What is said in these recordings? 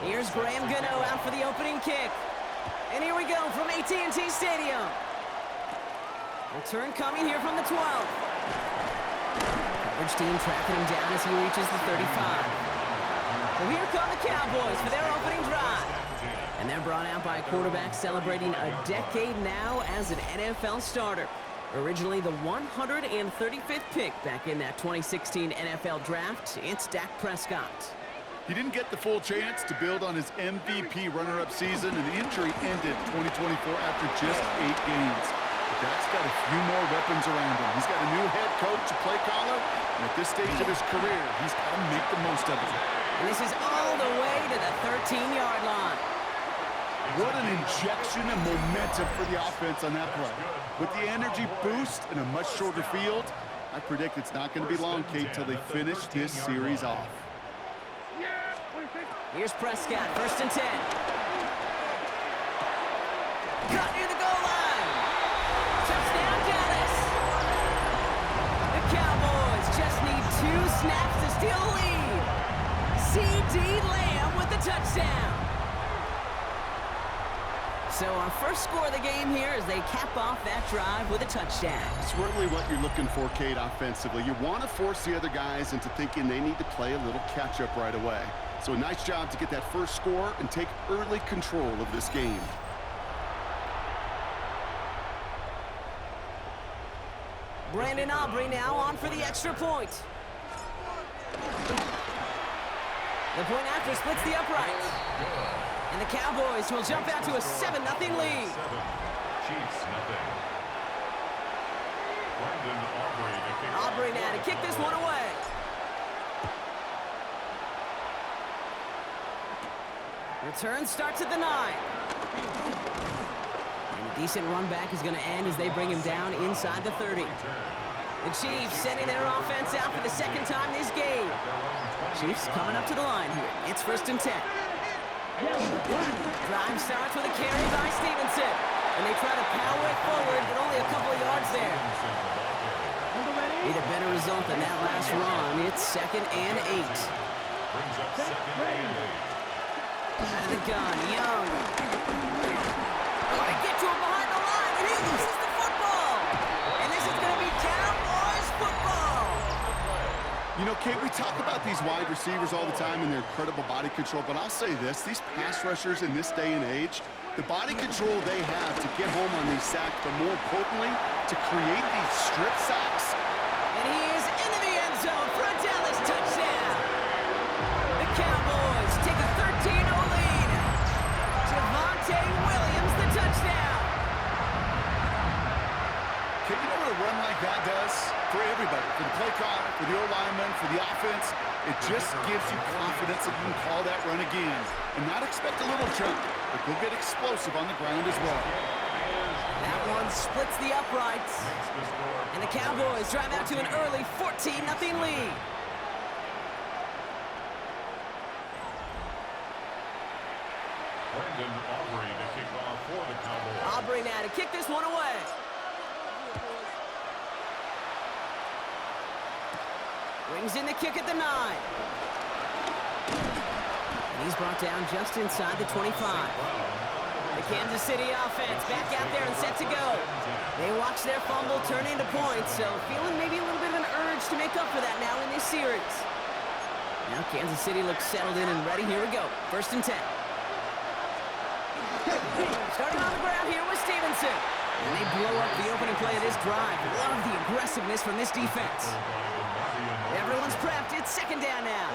Here's Graham Gano out for the opening kick. And here we go from AT&T Stadium. Return coming here from the 12. Coverage team tracking him down as he reaches the 35. So here come the Cowboys for their opening drive. And they're brought out by a quarterback celebrating a decade now as an NFL starter. Originally the 135th pick back in that 2016 NFL Draft, it's Dak Prescott. He didn't get the full chance to build on his MVP runner-up season, and the injury ended 2024 after just 8 games. But Dak's got a few more weapons around him. He's got a new head coach, a play caller, and at this stage of his career, he's got to make the most of it. And this is all the way to the 13-yard line. What an injection of momentum for the offense on that play. With the energy boost and a much shorter field, I predict it's not going to be long, Kate, till they finish this series off. Here's Prescott, 1st and 10. Cut near the goal line. Touchdown, Dallas. The Cowboys just need 2 snaps to steal the lead. C.D. Lamb with the touchdown. So our first score of the game here as they cap off that drive with a touchdown. It's really what you're looking for, Kate, offensively. You want to force the other guys into thinking they need to play a little catch-up right away. So a nice job to get that first score and take early control of this game. Brandon Aubrey now on for the extra point. The point after splits the uprights. And the Cowboys will jump out to a 7-0 lead. Chiefs, nothing. Brandon Aubrey now to kick this one away. Return starts at the 9. And a decent run back is going to end as they bring him down inside the 30. The Chiefs sending their offense out for the second time this game. Chiefs coming up to the line here. It's 1st and 10. Drive starts with a carry by Stevenson. And they try to power it forward, but only a couple of yards there. Need a better result than that last run. It's 2nd and 8. brings up 2nd and 8. Out of the gun, Young. Going to get to him behind the line, and he loses the football. And this is going to be Cowboys football. You know, Kate, we talk about these wide receivers all the time and their incredible body control, but I'll say this, these pass rushers in this day and age, the body control they have to get home on these sacks, but more importantly, to create these strip sacks. And he is into the end zone for a Dallas touchdown. The Cowboys take a 13-0 lead. Javonte Williams, the touchdown. Kate, you know what a run like that does? For everybody, for the play caller, for the O-lineman, for the offense, it just gives you confidence that you can call that run again and not expect a little jump, but go get explosive on the ground as well. That one splits the uprights, and the Cowboys drive out to an early 14-0 lead. Brandon Aubrey to kick off for the Cowboys. Aubrey now to kick this one away. Brings in the kick at the 9. And he's brought down just inside the 25. The Kansas City offense back out there and set to go. They watch their fumble turn into points, so feeling maybe a little bit of an urge to make up for that now in this series. Now Kansas City looks settled in and ready. Here we go. 1st and 10. Starting on the ground here with Stevenson. And they blow up the opening play of this drive. Love the aggressiveness from this defense. Everyone's prepped. It's 2nd down now.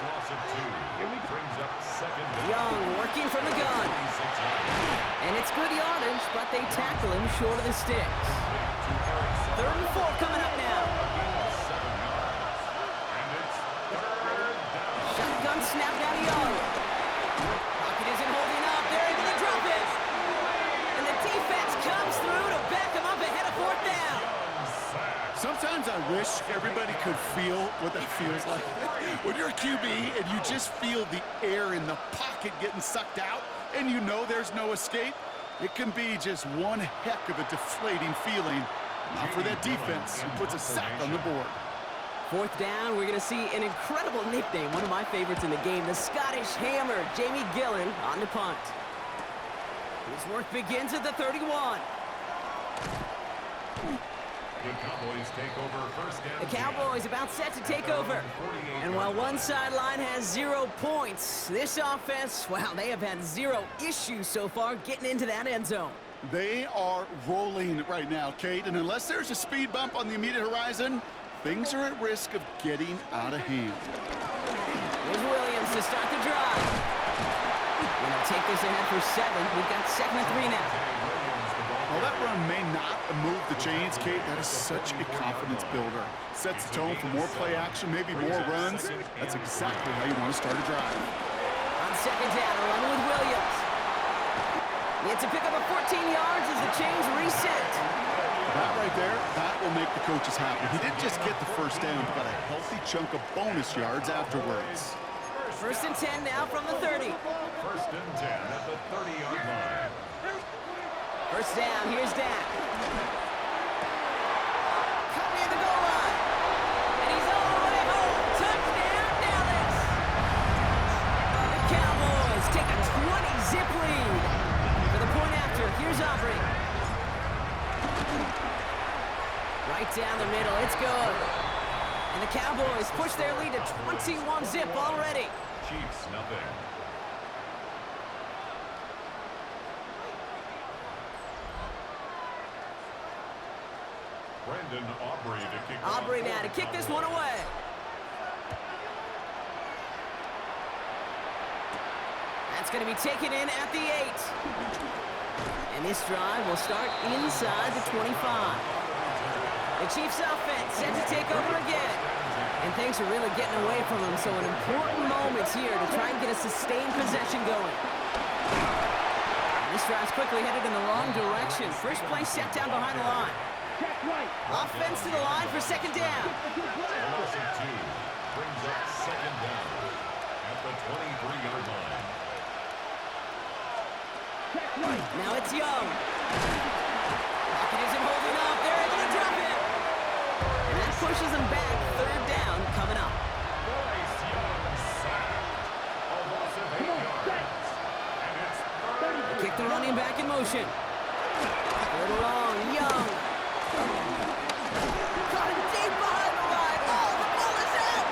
Young working from the gun. And it's good yardage, but they tackle him short of the sticks. 3rd and 4 coming up now. Shotgun snap down to Young. Pocket isn't holding up. They're able to drop it. And the defense comes through to back him up ahead of 4th down. Sometimes I wish everybody could feel what that feels like. When you're a QB and you just feel the air in the pocket getting sucked out and you know there's no escape, it can be just one heck of a deflating feeling. Not for that defense who puts a sack on the board. Fourth down, we're going to see an incredible nickname, one of my favorites in the game, the Scottish Hammer, Jamie Gillen, on the punt. His work begins at the 31. The Cowboys take over first down. The Cowboys about set to take over. And while one sideline has 0 points, this offense, well, they have had 0 issues so far getting into that end zone. They are rolling right now, Kate, and unless there's a speed bump on the immediate horizon, things are at risk of getting out of hand. Here's Williams to start the drive. And they'll take this ahead for 7. We've got 2nd and 3 now. While that run may not move the chains, Kate, that is such a confidence builder. Sets the tone for more play action, maybe more runs. That's exactly how you want to start a drive. On 2nd down, a run with Williams. It's a pickup of 14 yards as the chains reset. That right there, that will make the coaches happy. He didn't just get the first down, but a healthy chunk of bonus yards afterwards. 1st and 10 now from the 30. 1st and 10 at the 30-yard line. 1st down, here's Dak. Cut near the goal line. And he's all the way home. Touchdown, Dallas. The Cowboys take a 20-zip lead. For the point after, here's Aubrey. Right down the middle, it's good. And the Cowboys push their lead to 21-zip already. Chiefs, nothing. Brandon Aubrey to kick off. Aubrey now to kick this one away. That's going to be taken in at the 8. And this drive will start inside the 25. The Chiefs offense set to take over again. And things are really getting away from them, so an important moment here to try and get a sustained possession going. This drive's quickly headed in the wrong direction. First play set down behind the line. Offense to the line for 2nd down. Loss of 2 brings up 2nd down at the 23-yard line. Now it's Young. Pocket isn't holding up. They're able to drop it. And that pushes them back. 3rd down coming up. Bryce Young sacked. A loss of 8 yards. And it's 3rd. Kick the running back in motion. Third and long. Young. Caught him deep behind the line. Oh, the ball is out.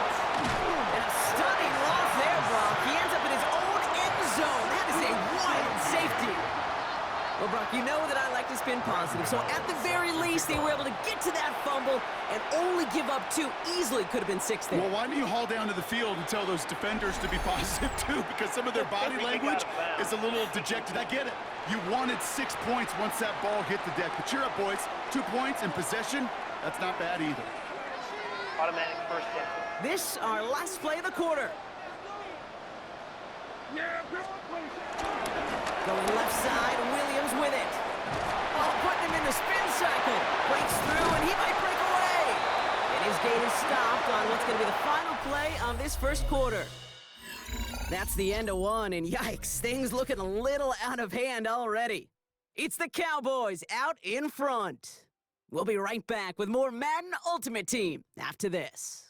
And a stunning loss there, Brock. He ends up in his own end zone. That is a wild safety. Well, Brock, you know that I like to spin positive, so at the very least, they were able to get to that fumble and only give up 2. Easily could have been 6 there. Well, why don't you haul down to the field and tell those defenders to be positive, too? Because some of their body language is a little dejected. I get it. You wanted 6 points once that ball hit the deck. But cheer up, boys. 2 points in possession, that's not bad either. Automatic 1st down. This, our last play of the quarter. Going left side, Williams with it. Oh, putting him in the spin cycle. Breaks through, and he might break away. And his gate is stopped on what's going to be the final play of this 1st quarter. That's the end of 1, and yikes, things looking a little out of hand already. It's the Cowboys out in front. We'll be right back with more Madden Ultimate Team after this.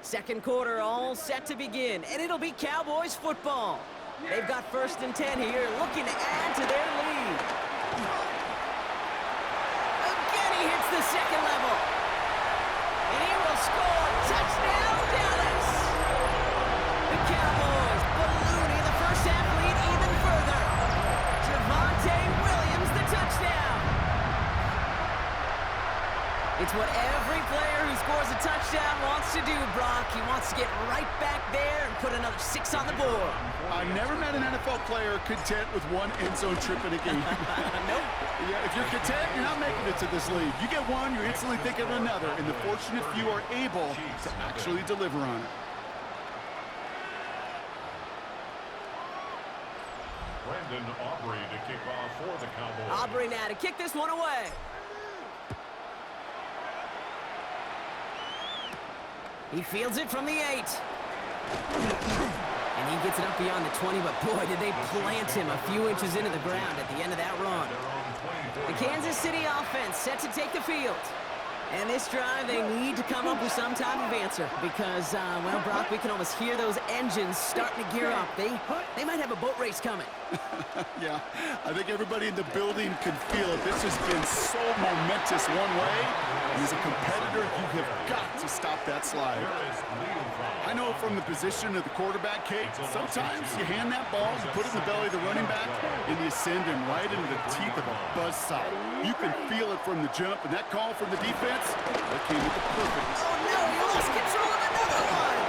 Second quarter all set to begin, and it'll be Cowboys football. They've got 1st and 10 here, looking to add to their lead. Again, he hits the 2nd level. And he will score. Touchdown, Dallas! The Cowboys ballooning the 1st half lead even further. Javonte Williams, the touchdown. It's what every player who scores a touchdown wants to do, Brock. He wants to get right back there and put another 6 on the board. I've never met an NFL player content with 1 end zone trip in a game. Nope. Yeah, if you're content, you're not making it to this league. You get 1, you're instantly thinking of another, and the fortunate few are able to actually deliver on it. Brandon Aubrey to kick off for the Cowboys. Aubrey now to kick this one away. He fields it from the 8. And he gets it up beyond the 20, but boy, did they plant him a few inches into the ground at the end of that run. The Kansas City offense set to take the field. And this drive, they need to come up with some type of answer because, well, Brock, we can almost hear those engines starting to gear up. They might have a boat race coming. Yeah, I think everybody in the building can feel it. This has been so momentous one way. And as a competitor, you have got to stop that slide. I know from the position of the quarterback, Kate, sometimes you hand that ball, you put it in the belly of the running back, and you send him right into the teeth of a buzzsaw. You can feel it from the jump, and that call from the defense, that came with the perfect. Oh, no, he lost control of another one.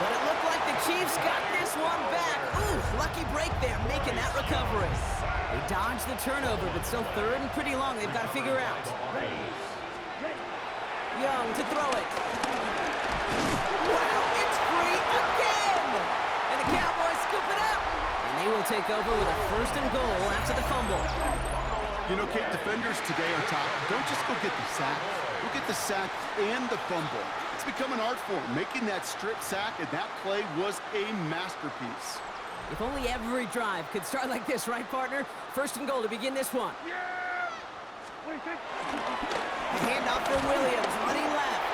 But it looked like the Chiefs got this one back. Ooh, lucky break there, making that recovery. They dodged the turnover, but still third and pretty long. They've got to figure out. Young to throw it. Wow, it's free again! And the Cowboys scoop it up. And they will take over with a first and goal after the fumble. You know, Kate, defenders today are top. Don't just go get the sack. Go get the sack and the fumble. It's become an art form. Making that strip sack and that play was a masterpiece. If only every drive could start like this, right, partner? First and goal to begin this one. The handoff for Williams, running left.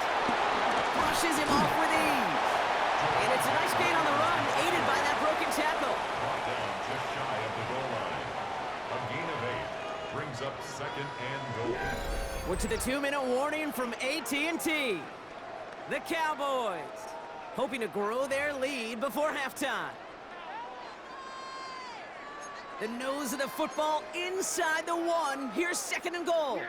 Brushes him off with ease. And it's a nice gain on the run, aided by that broken tackle. Brought down just shy of the goal line. A gain of 8 brings up second and goal. We're to the 2-minute warning from AT&T. The Cowboys hoping to grow their lead before halftime. The nose of the football inside the 1. Here's second and goal.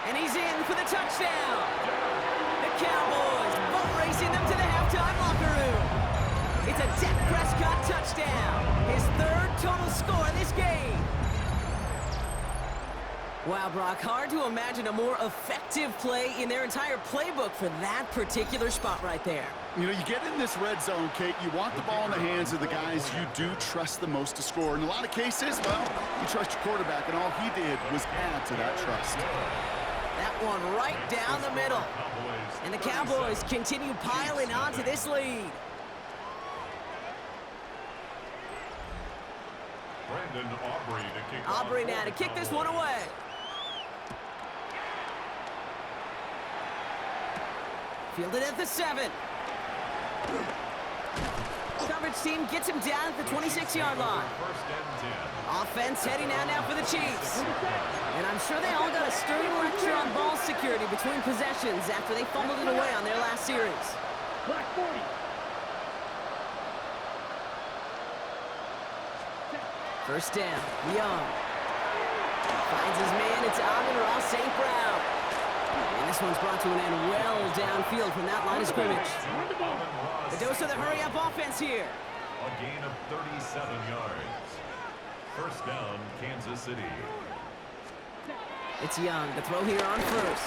And he's in for the touchdown. The Cowboys boat racing them to the halftime locker room. It's a Dak Prescott touchdown. His third total score in this game. Wow, Brock, hard to imagine a more effective play in their entire playbook for that particular spot right there. You know, you get in this red zone, Kate, you want the ball in the hands of the guys you do trust the most to score. In a lot of cases, well, you trust your quarterback, and all he did was add to that trust. That one right down the middle. And the Cowboys continue piling on to this lead. Brandon Aubrey to kick Aubrey now to kick this one away. Fielded at the 7. Coverage team gets him down at the 26-yard line. First and 10. Offense heading out now for the Chiefs. And I'm sure they all got a sturdy lecture on ball security between possessions after they fumbled it away on their last series. First down, Young. Finds his man, it's Amon-Ra St. Brown. And this one's brought to an end well downfield from that line of scrimmage. The dose of the hurry-up offense here. A gain of 37 yards. First down, Kansas City. It's Young, the throw here on first.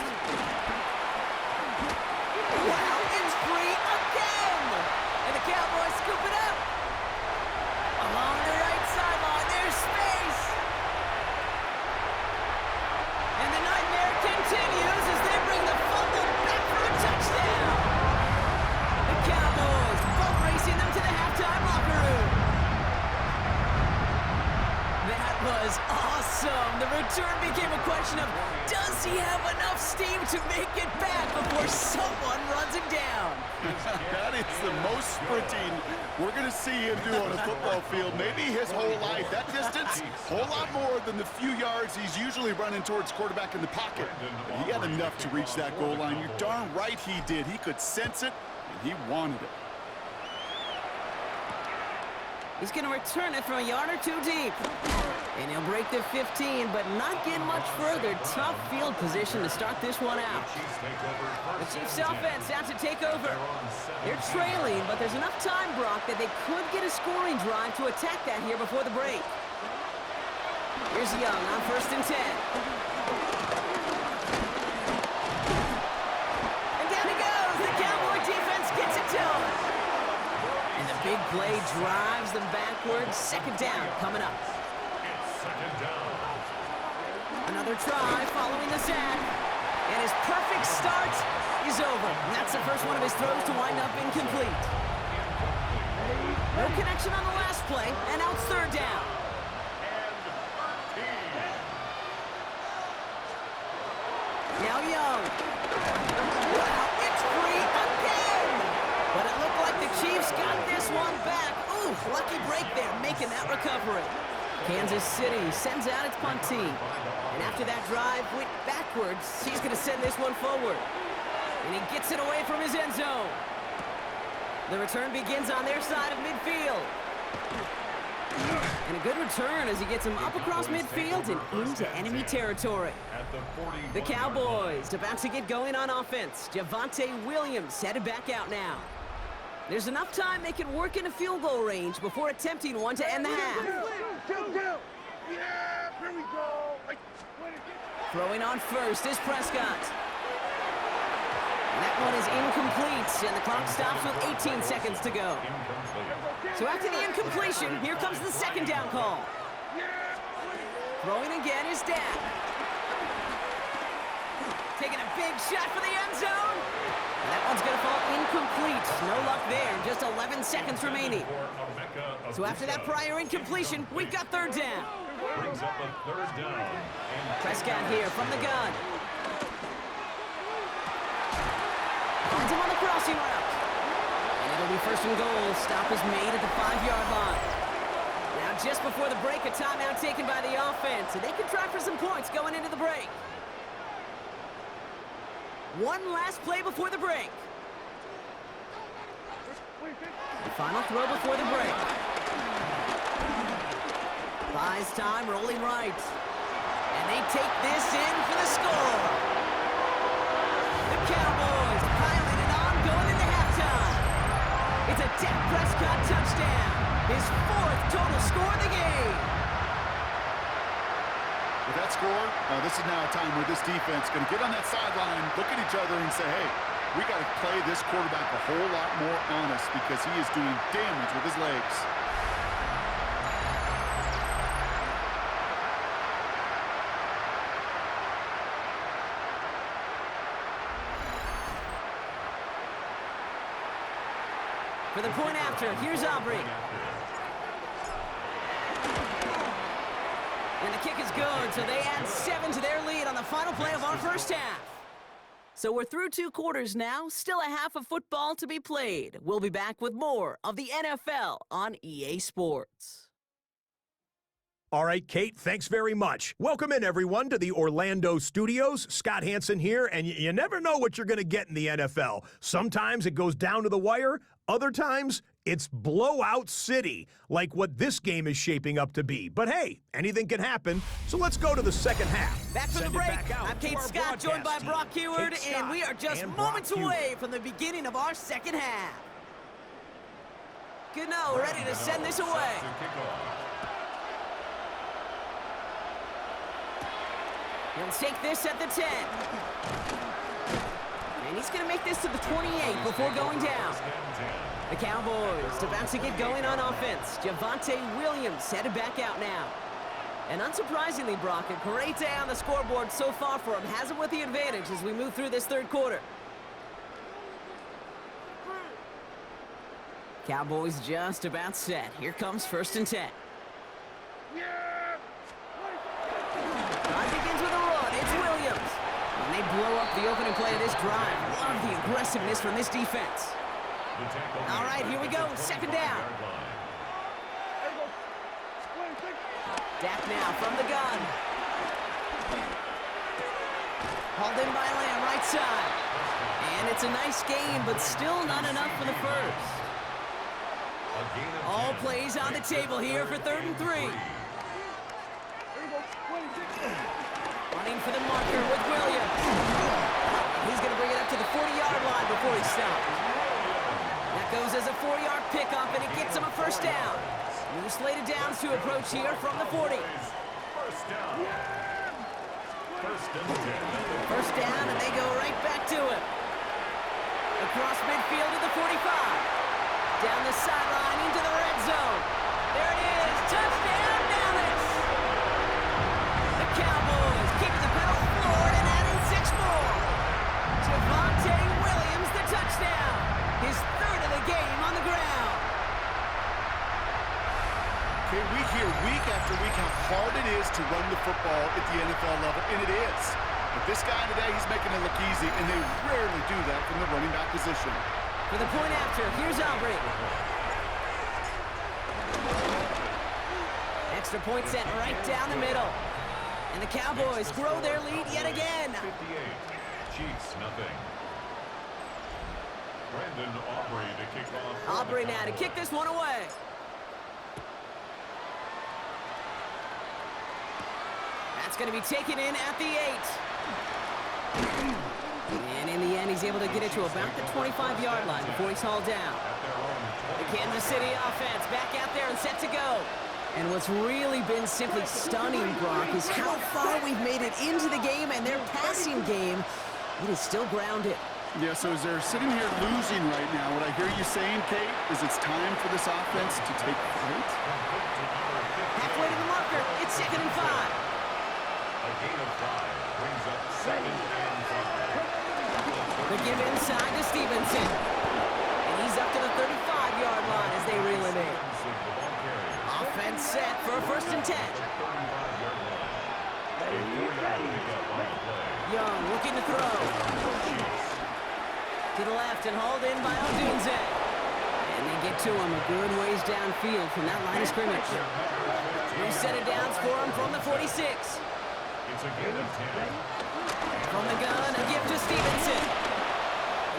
Wow, it's free again! And the Cowboys scoop it up. Along the right sideline, there's space. And the nightmare continues as they bring the fumble back for a touchdown. The Cowboys boat racing them to the halftime locker room. That was awesome. The return became a question of, does he have enough steam to make it back before someone runs him down? That is the most sprinting we're going to see him do on a football field. Maybe his whole life. That distance, a whole lot more than the few yards he's usually running towards quarterback in the pocket. But he had enough to reach that goal line. You're darn right he did. He could sense it, and he wanted it. He's going to return it from a yard or two deep. And he'll break the 15, but not get much further. Tough field position to start this one out. The Chiefs offense out to take over. They're trailing, but there's enough time, Brock, that they could get a scoring drive to attack that here before the break. Here's Young on first and 10. And down he goes. The Cowboy defense gets it to him. And the big play drives them backwards. Second down coming up. It's second down. Another try following the sack. And his perfect start is over. That's the first one of his throws to wind up incomplete. No connection on the last play, and now it's third down. Now Young. Wow, it's free again! But it looked like the Chiefs got this one back. Ooh, lucky break there, making that recovery. Kansas City sends out its punt team. And after that drive went backwards, he's going to send this one forward. And he gets it away from his end zone. The return begins on their side of midfield. And a good return as he gets him up across midfield and into enemy territory. The Cowboys about to get going on offense. Javonte Williams headed back out now. There's enough time they can work into field goal range before attempting one to end the half. Throwing on first is Prescott. That one is incomplete, and the clock stops with 18 seconds to go. So after the incompletion, here comes the second down call. Throwing again is Dak. Taking a big shot for the end zone. And that one's going to fall incomplete. No luck there, just 11 seconds remaining. So after that prior incompletion, we've got third down. Brings up a third down. Prescott here from the gun. Finds him on the crossing route. And it'll be first and goal. Stop is made at the 5-yard line. Now just before the break, a timeout taken by the offense. And they can try for some points going into the break. One last play before the break. The final throw before the break. Buys time, rolling right. And they take this in for the score. The Cowboys piling it on going into halftime. It's a Dak Prescott touchdown. His 4th total score of the game. With that score, this is now a time where this defense is going to get on that sideline, look at each other and say, hey, we got to play this quarterback a whole lot more honest because he is doing damage with his legs. For the point after, here's Aubrey. And the kick is good, so they add 7 to their lead on the final play of our first half. So we're through 2 quarters now, still a half of football to be played. We'll be back with more of the NFL on EA Sports. All right, Kate, thanks very much. Welcome in, everyone, to the Orlando studios. Scott Hansen here, and you never know what you're going to get in the NFL. Sometimes it goes down to the wire. Other times, it's blowout city, like what this game is shaping up to be. But hey, anything can happen, so let's go to the second half. Back from the break, I'm Kate Scott, joined by Brock Heward, and we are just moments away from the beginning of our second half. Good now, ready to send this away. He'll take this at the 10. And he's going to make this to the 28 before going down. The Cowboys about to get going on offense. Javonte Williams headed back out now. And unsurprisingly, Brock, a great day on the scoreboard so far for him. Has him with the advantage as we move through this third quarter. Cowboys just about set. Here comes first and 10. Drive begins with a run. It's Williams. And they blow up the opening play of this drive. Love the aggressiveness from this defense. All right, here we go. Second down. Dak now from the gun. Hauled in by Lamb, right side. And it's a nice game, but still not enough for the first. All plays on the table here for 3rd and 3. Running for the marker with Williams. He's going to bring it up to the 40-yard line before he stops. That goes as a 4-yard pickup, and it gets him a first down. New slated downs to approach here from the 40. First down. First down, and they go right back to him. Across midfield to the 45. Down the sideline into the red zone. There it is. Touchdown, Dallas. The Cowboys kick we hear week after week how hard it is to run the football at the NFL level, and it is. But this guy today, he's making it look easy, and they rarely do that from the running back position. For the point after, here's Aubrey. Extra point set right down the middle. And the Cowboys grow their lead yet again. 58, Chiefs nothing. Brandon Aubrey to kick off. Aubrey now to kick this one away. That's going to be taken in at the 8. And in the end, he's able to get it to about the 25-yard line before he's hauled down. The Kansas City offense back out there and set to go. And what's really been simply stunning, Brock, is how far we've made it into the game, and their passing game, it is still grounded. Yeah, so as they're sitting here losing right now, what I hear you saying, Kate, is it's time for this offense to take flight. Halfway to the marker, it's 2nd and 5. A gain of 5 brings up 2nd and 5. They give inside to Stevenson. And he's up to the 35-yard line as they reel him in. Offense set for a 1st and 10. Young looking to throw. To the left and hauled in by Odunze. And they get to him a good ways downfield from that line of scrimmage. 3 set it downs for him from the 46. It's a gain of 10. From the gun, a give to Stevenson.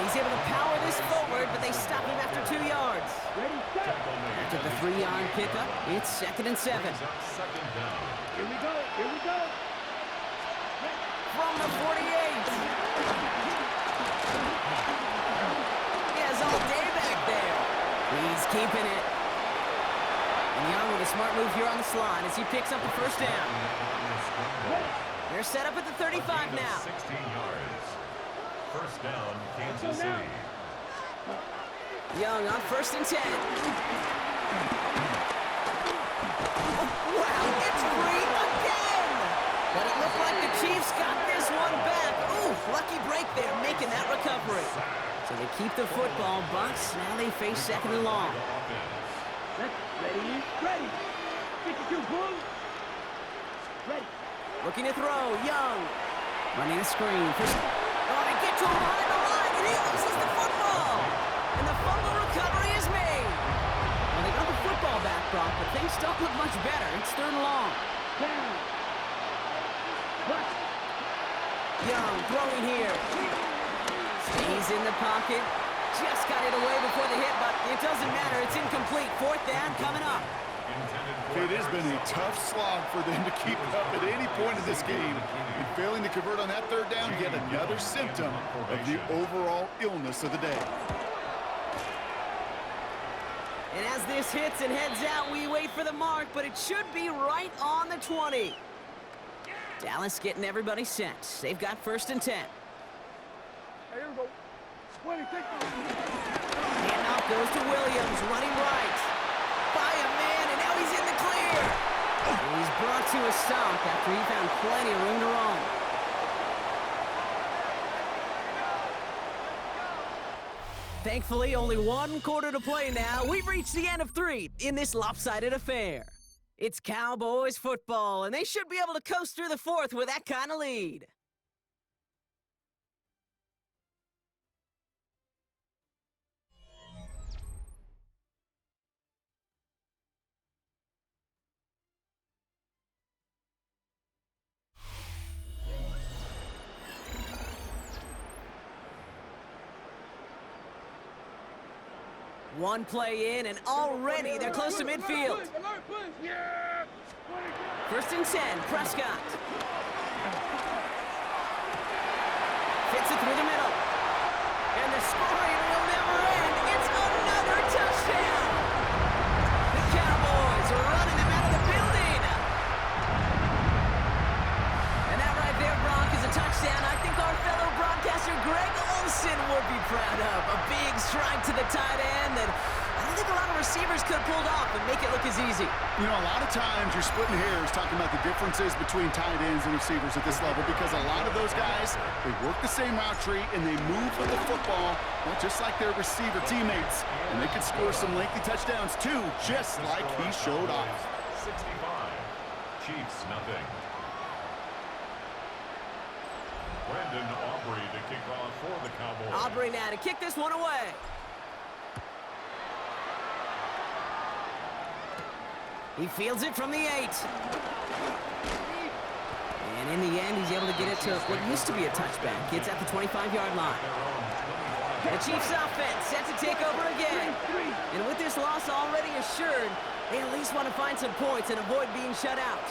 He's able to power this forward, but they stop him after 2 yards. After the 3-yard pickup, it's 2nd and 7. Second down. Here we go. Here we go. From the 48. He has all day back there. He's keeping it. And Young with a smart move here on the slide as he picks up the 1st down. They're set up at the 35 now. 16 yards. 1st down, Kansas City. Young on 1st and 10. Oh, wow, it's free again! But it looked like the Chiefs got this one back. Ooh, lucky break there, making that recovery. So they keep the football, Bucks. Now they face 2nd and long. Ready. Ready. 52, Blue. Ready. Looking to throw, Young. Running a screen. Oh, they get to him behind the line, and he loses the football. And the fumble recovery is made. Well, they got the football back, Brock, but things don't look much better. It's 3rd and long. Down. Young throwing here. Stays in the pocket. Just got it away before the hit, but it doesn't matter. It's incomplete. 4th down coming up. It has been a tough slog for them to keep up at any point in this game. And failing to convert on that 3rd down, yet another symptom of the overall illness of the day. And as this hits and heads out, we wait for the mark, but it should be right on the 20. Dallas getting everybody set. They've got 1st and 10. Here we go. 20, take it. Handoff goes to Williams, running right. By a man, and now he's in the clear. And he's brought to a stop after he found plenty of room to roam. Thankfully, only 1 quarter to play now. We've reached the end of 3 in this lopsided affair. It's Cowboys football, and they should be able to coast through the 4th with that kind of lead. One play in, and already they're close to midfield. 1st and 10, Prescott. Fits it through the middle. And the scoring will never end. It's another touchdown. The Cowboys are running them out of the building. And that right there, Brock, is a touchdown I think our fellow broadcaster Greg Olsen would be proud of. A big strike to the tight end that I don't think a lot of receivers could have pulled off and make it look as easy. You know, a lot of times you're splitting hairs talking about the differences between tight ends and receivers at this level because a lot of those guys, they work the same route tree and they move with the football, well, just like their receiver teammates. And they can score some lengthy touchdowns too, just like he showed off. Chiefs, nothing. Brandon Aubrey to kick off for the Cowboys. Aubrey now to kick this one away. He fields it from the 8. And in the end, he's able to get it to what used to be a touchback. It's at the 25-yard line. The Chiefs offense set to take over again. And with this loss already assured, they at least want to find some points and avoid being shut out.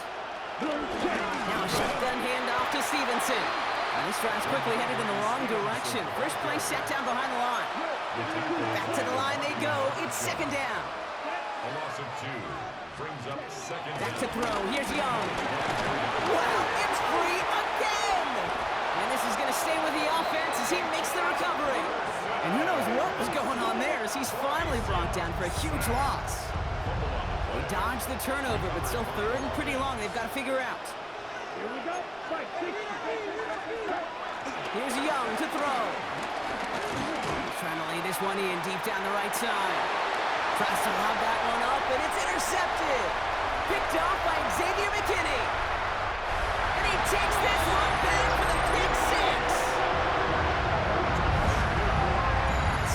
Now a shotgun handoff to Stevenson. And this drive's quickly headed in the wrong direction. First play set down behind the line. Back to the line they go. It's second down. A loss of 2 brings up second Back down. to throw. Here's Young. Wow, it's free again. And this is going to stay with the offense as he makes the recovery. And who knows what was going on there as he's finally brought down for a huge loss. They dodged the turnover, but still third and pretty long. They've got to figure out. Here we go. Fight. Here's Young to throw. Trying to lay this one in deep down the right side. Tries to lob that one up, and it's intercepted. Picked off by Xavier McKinney. And he takes this one back for the pick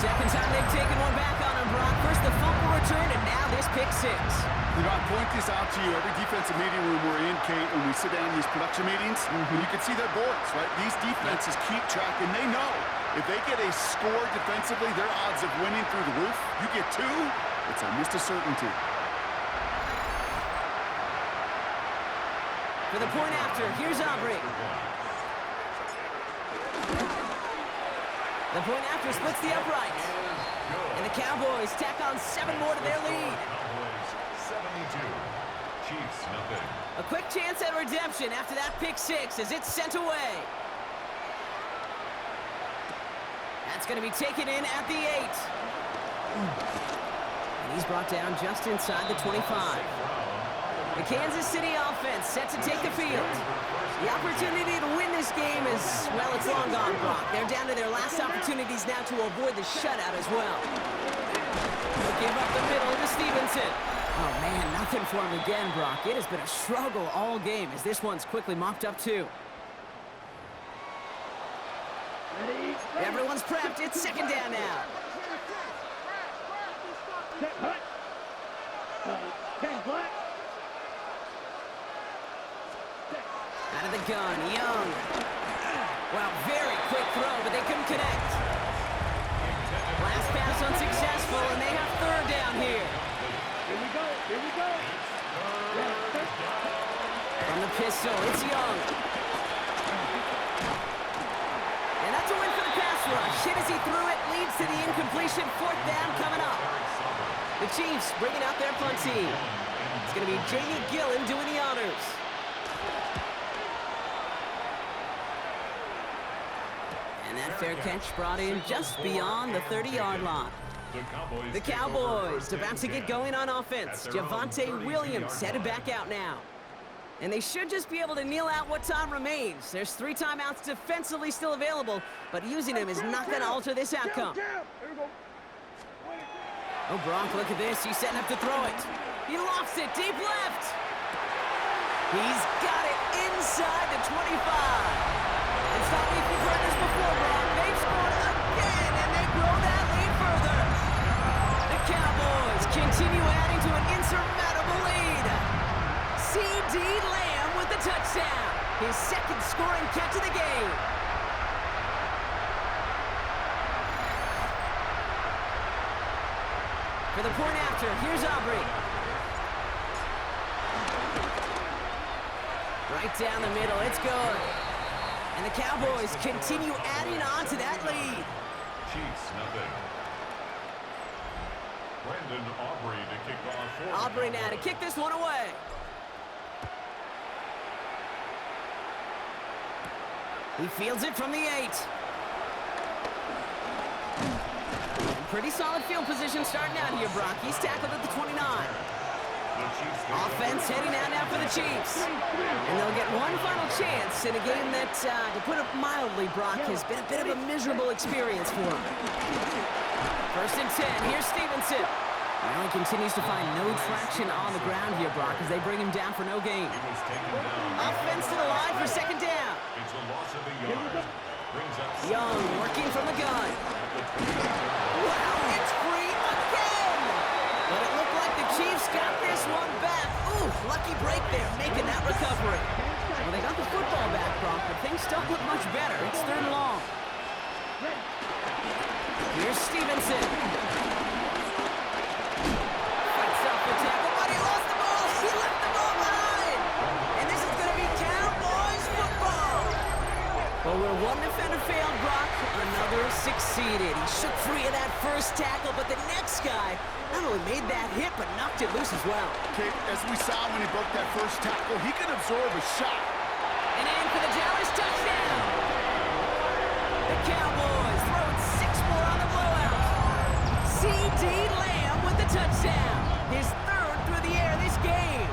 6. Second time they've taken one back on him, Brock. First the fumble return, and now this pick 6. You know, I point this out to you every defensive meeting room we're in, Kate, when we sit down in these production meetings, and you can see their boards, right? These defenses keep track, and they know if they get a score defensively, their odds of winning through the roof. You get 2, it's almost a certainty. For the point after, here's Aubrey. The point after splits the upright. And the Cowboys tack on 7 more to their lead. Cowboys 72. Chiefs, nothing. A quick chance at redemption after that pick 6 as it's sent away. That's going to be taken in at the 8. And he's brought down just inside the 25. The Kansas City offense set to take the field. The opportunity to win this game is, well, it's long gone, Brock. They're down to their last opportunities now to avoid the shutout as well. They'll give up the middle to Stevenson. Oh, man, nothing for him again, Brock. It has been a struggle all game as this one's quickly mopped up, too. Everyone's prepped. It's second down now. Out of the gun, Young. Wow, very quick throw, but they couldn't connect. Last pass unsuccessful, and they have third down here. Here we go. From the pistol, it's Young. And that's a win for the pass rush. Hit as he threw it, leads to the incompletion. Fourth down coming up. The Chiefs bringing out their punt team. It's going to be Jamie Gillen doing the honors. And that fair catch brought in just beyond the 30-yard line. The Cowboys about to get going on offense. Javonte Williams headed back out now. And they should just be able to kneel out what time remains. There's 3 timeouts defensively still available, but using them is not going to alter this outcome. Oh, Gronk, look at this. He's setting up to throw it. He lofts it deep left. He's got it inside the 25. It's not like we've heard this before, Gronk. They've scored again, and they grow that lead further. The Cowboys continue adding to an insurmountable lead. C.D. Lamb with the touchdown. His second scoring catch of the game. For the point after, here's Aubrey. Right down the middle, it's good. And the Cowboys continue adding on to that lead. Chiefs, nothing. Brandon Aubrey to kick off for Aubrey now to kick this one away. He fields it from the 8. Pretty solid field position starting out here, Brock. He's tackled at the 29. Offense heading out now for the Chiefs. And they'll get one final chance in a game that, to put it mildly, Brock, has been a bit of a miserable experience for them. First and 10. Here's Stevenson. Now he continues to find no traction on the ground here, Brock, as they bring him down for no gain. He was taken down. Offense to the line for second down. It's a loss of a yard. Brings up Young working from the gun. Wow, it's free again! But it looked like the Chiefs got this one back. Ooh, lucky break there, making that recovery. Well, they got the football back, Brock, but things don't look much better. It's third and long. Here's Stevenson. Fights up the tackle, but he lost the ball. He left the ball behind. And this is going to be Cowboys football. Well, where one defender failed, Brock, another succeeded. He shook free of that first tackle, but the next guy not only made that hit, but knocked it loose as well. Okay, as we saw when he broke that first tackle, he can absorb a shot. And in for the Dallas touchdown. The Cowboys throwing 6 more on the blowout. C.D. Lamb with the touchdown. His third through the air this game.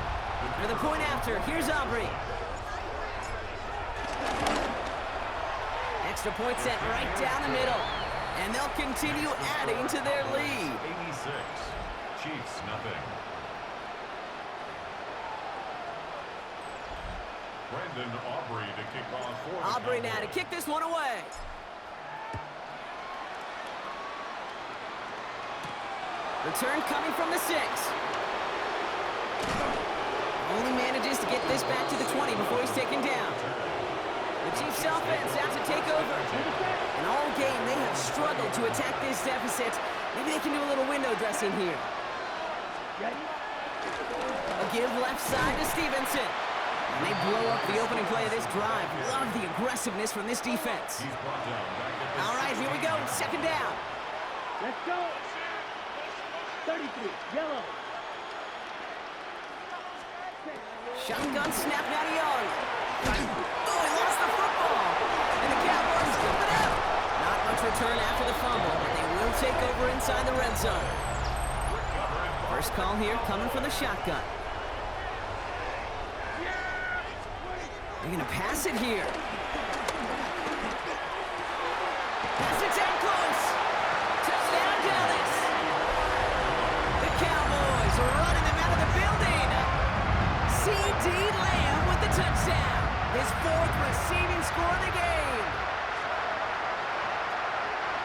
For the point after, here's Aubrey. Extra point set right down the middle. And they'll continue adding to their lead. 86. Chiefs, nothing. Brandon Aubrey to kick off for the Aubrey now to Cowboys. kick this one away. Return coming from the 6. Only manages to get this back to the 20 before he's taken down. The Chiefs offense out to take over. And all game they have struggled to attack this deficit. Maybe they can do a little window dressing here. A give left side to Stevenson. And they blow up the opening play of this drive. Love the aggressiveness from this defense. He's brought down back at the All right, here we go. Second down. Let's go. 33, yellow. Shotgun snap now to Young. Oh, he lost the football. And the Cowboys scoop it out. Not much return after the fumble, but they will take over inside the red zone. First call here coming from the shotgun. They're going to pass it here. Pass it's in close. Touchdown, Dallas. The Cowboys are running them out of the building. C.D. Lamb with the touchdown. His 4th receiving score of the game.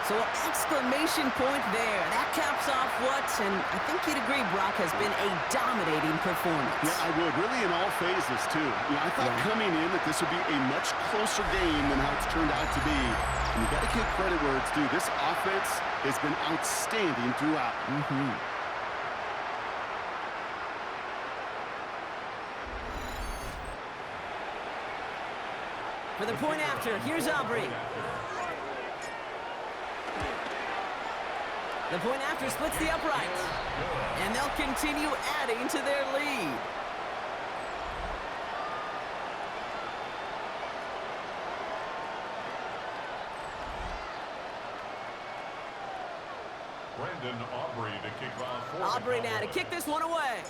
So an exclamation point there. That caps off what, and I think you'd agree, Brock, has been a dominating performance. Yeah, I would. Really in all phases, too. You know, I thought coming in that this would be a much closer game than how it's turned out to be. And you got to give credit where it's due. This offense has been outstanding throughout. For the point after, here's Aubrey. The point after splits the uprights. And they'll continue adding to their lead. Brandon Aubrey to kick off for the Aubrey now to Cowboys. kick this one away.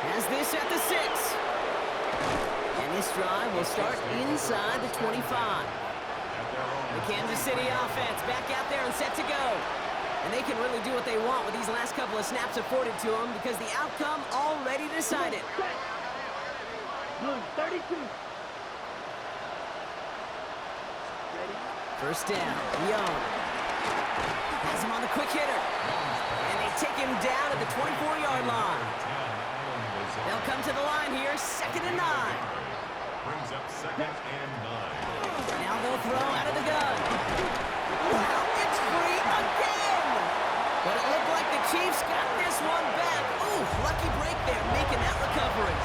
Has this at the 6. And this drive will start inside the 25. The Kansas City offense back out there and set to go. And they can really do what they want with these last couple of snaps afforded to them because the outcome already decided. Blue, 32. First down, Young. Has him on the quick hitter. And they take him down at the 24-yard line. They'll come to the line here, 2nd and 9. Brings up 2nd and 9. Now they'll throw out of the gun. Wow, it's free again! But it looked like the Chiefs got this one back. Ooh, lucky break there, making that recovery.